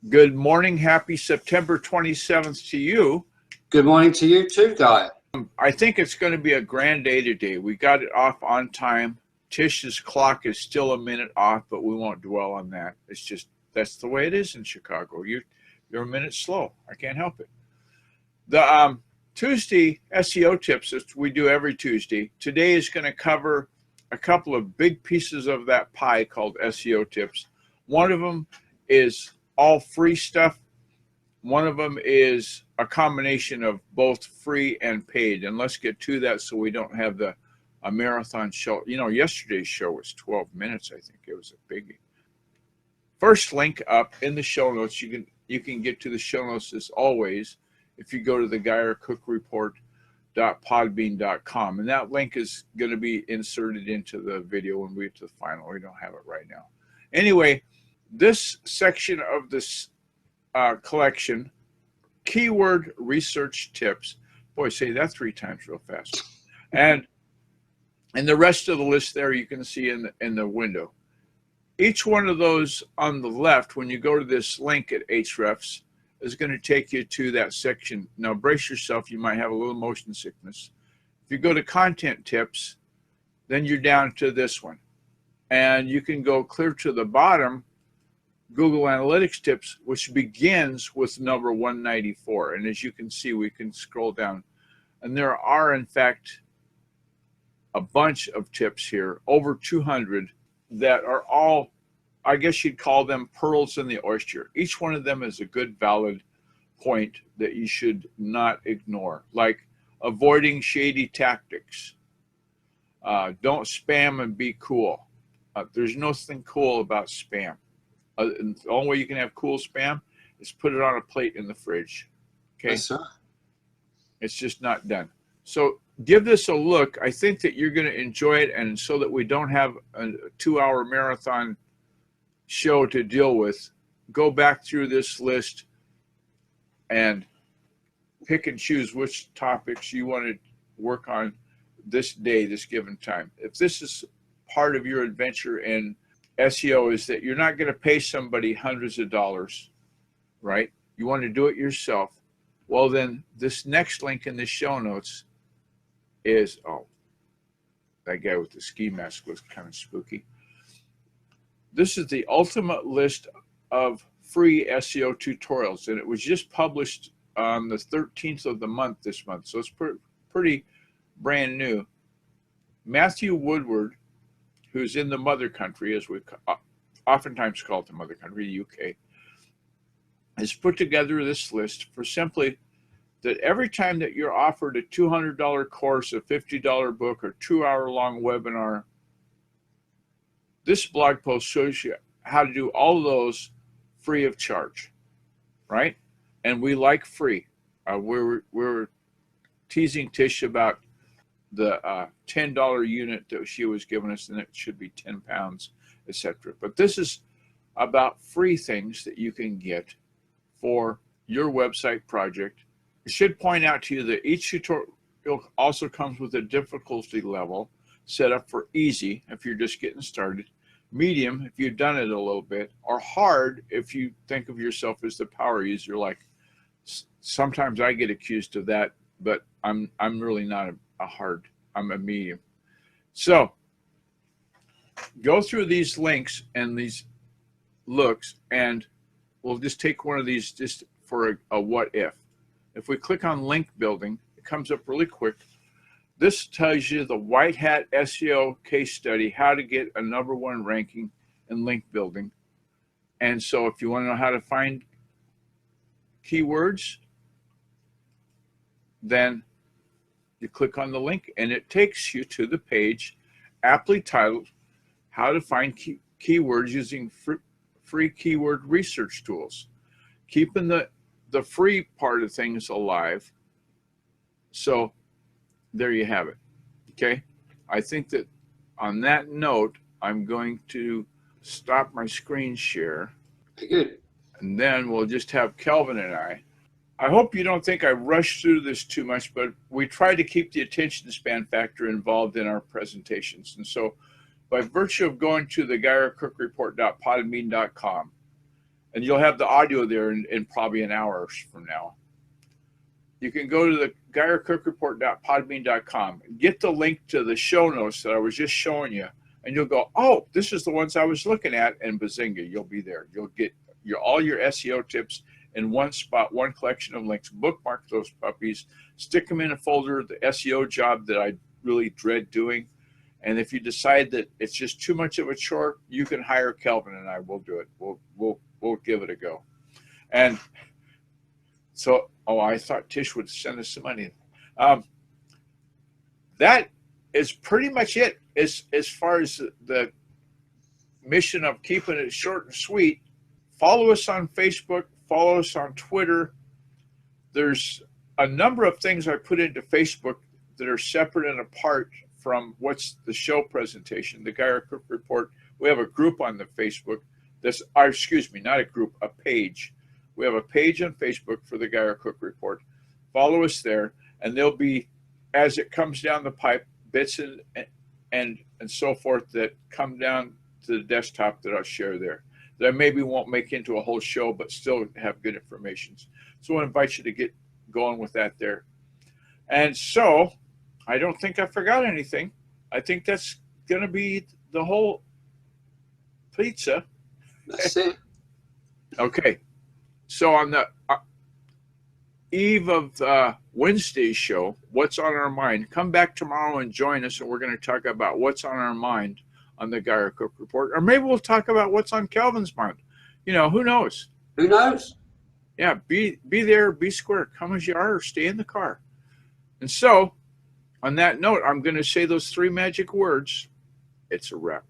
Good morning. Happy September 27th to you. Good morning to you too, Guy. I think it's going to be a grand day today. We got it off on time. Tish's clock is still a minute off, but we won't dwell on that. It's just, that's the way it is in Chicago. You're a minute slow. I can't help it. The Tuesday SEO tips that we do every Tuesday. Today is going to cover a couple of big pieces of that pie called SEO tips. One of them is all free stuff. One of them is a combination of both free and paid. And let's get to that so we don't have a marathon show. You know, yesterday's show was 12 minutes. I think it was a biggie. First link up in the show notes. You can get to the show notes as always if you go to the GuyerCookReport.podbean.com. And that link is going to be inserted into the video when we get to the final. We don't have it right now. Anyway, this section of this collection, keyword research tips. Boy, say that 3 times real fast. And the rest of the list there you can see in the window. Each one of those on the left, when you go to this link at Hrefs, is going to take you to that section. Now brace yourself, you might have a little motion sickness. If you go to content tips, then you're down to this one. And you can go clear to the bottom, Google Analytics tips, which begins with number 194. And as you can see, we can scroll down. And there are, in fact, a bunch of tips here, over 200, that are all, I guess you'd call them pearls in the oyster. Each one of them is a good, valid point that you should not ignore, like avoiding shady tactics. Don't spam and be cool. There's nothing cool about spam. And the only way you can have cool spam is put it on a plate in the fridge. Okay? Yes, sir. It's just not done. So give this a look. I think that you're going to enjoy it, and so that we don't have a 2-hour marathon show to deal with, go back through this list and pick and choose which topics you want to work on this day, this given time. If this is part of your adventure in SEO, is that you're not going to pay somebody hundreds of dollars, right? You want to do it yourself. Well, then this next link in the show notes is, oh, that guy with the ski mask was kind of spooky. This is the ultimate list of free SEO tutorials, and it was just published on the 13th of the month this month, so it's pretty brand new. Matthew Woodward, who's in the mother country, as we oftentimes call it the mother country, the UK, has put together this list for simply that every time that you're offered a $200 course, a $50 book, or 2-hour-long webinar, this blog post shows you how to do all of those free of charge, right? And we like free. We're teasing Tish about the $10 unit that she was giving us, and it should be 10 pounds, etc. But this is about free things that you can get for your website project. I should point out to you that each tutorial also comes with a difficulty level set up for easy if you're just getting started, medium if you've done it a little bit, or hard if you think of yourself as the power user. Like sometimes I get accused of that, but I'm really not a hard, I'm a medium. So go through these links and these looks, and we'll just take one of these just for a what if. If we click on link building, it comes up really quick. This tells you the white hat SEO case study, how to get a #1 ranking in link building. And so if you want to know how to find keywords, then you click on the link and it takes you to the page aptly titled How to Find Keywords Using Free Keyword Research Tools. Keeping the free part of things alive. So there you have it. Okay, I think that on that note, I'm going to stop my screen share. Good. And then we'll just have Kelvin and I hope you don't think I rushed through this too much, but we try to keep the attention span factor involved in our presentations. And so by virtue of going to the GuyerCookReport.podbean.com and you'll have the audio there in probably an hour from now. You can go to the GeyerCookReport.podbean.com, get the link to the show notes that I was just showing you, and you'll go, oh, this is the ones I was looking at, and bazinga, you'll be there. You'll get all your SEO tips in one spot, one collection of links. Bookmark those puppies, stick them in a folder, the SEO job that I really dread doing. And if you decide that it's just too much of a chore, you can hire Kelvin and I will do it. We'll give it a go. And so, oh, I thought Tish would send us some money. That is pretty much it as far as the mission of keeping it short and sweet. Follow us on Facebook. Follow us on Twitter. There's a number of things I put into Facebook that are separate and apart from what's the show presentation, the Geyer Cook Report. We have a group on the Facebook. Excuse me, not a group, a page. We have a page on Facebook for the Geyer Cook Report. Follow us there, and there'll be, as it comes down the pipe, bits and so forth that come down to the desktop that I'll share there. That maybe won't make into a whole show, but still have good information. So I invite you to get going with that there. And so I don't think I forgot anything. I think that's going to be the whole pizza. That's it. Okay. So on the eve of Wednesday's show, What's on Our Mind, come back tomorrow and join us, and we're going to talk about what's on our mind on the Geyer Cook Report. Or maybe we'll talk about what's on Kelvin's mind. You know, who knows? Who knows? Yeah, be there, be square. Come as you are, or stay in the car. And so, on that note, I'm going to say those 3 magic words. It's a wrap.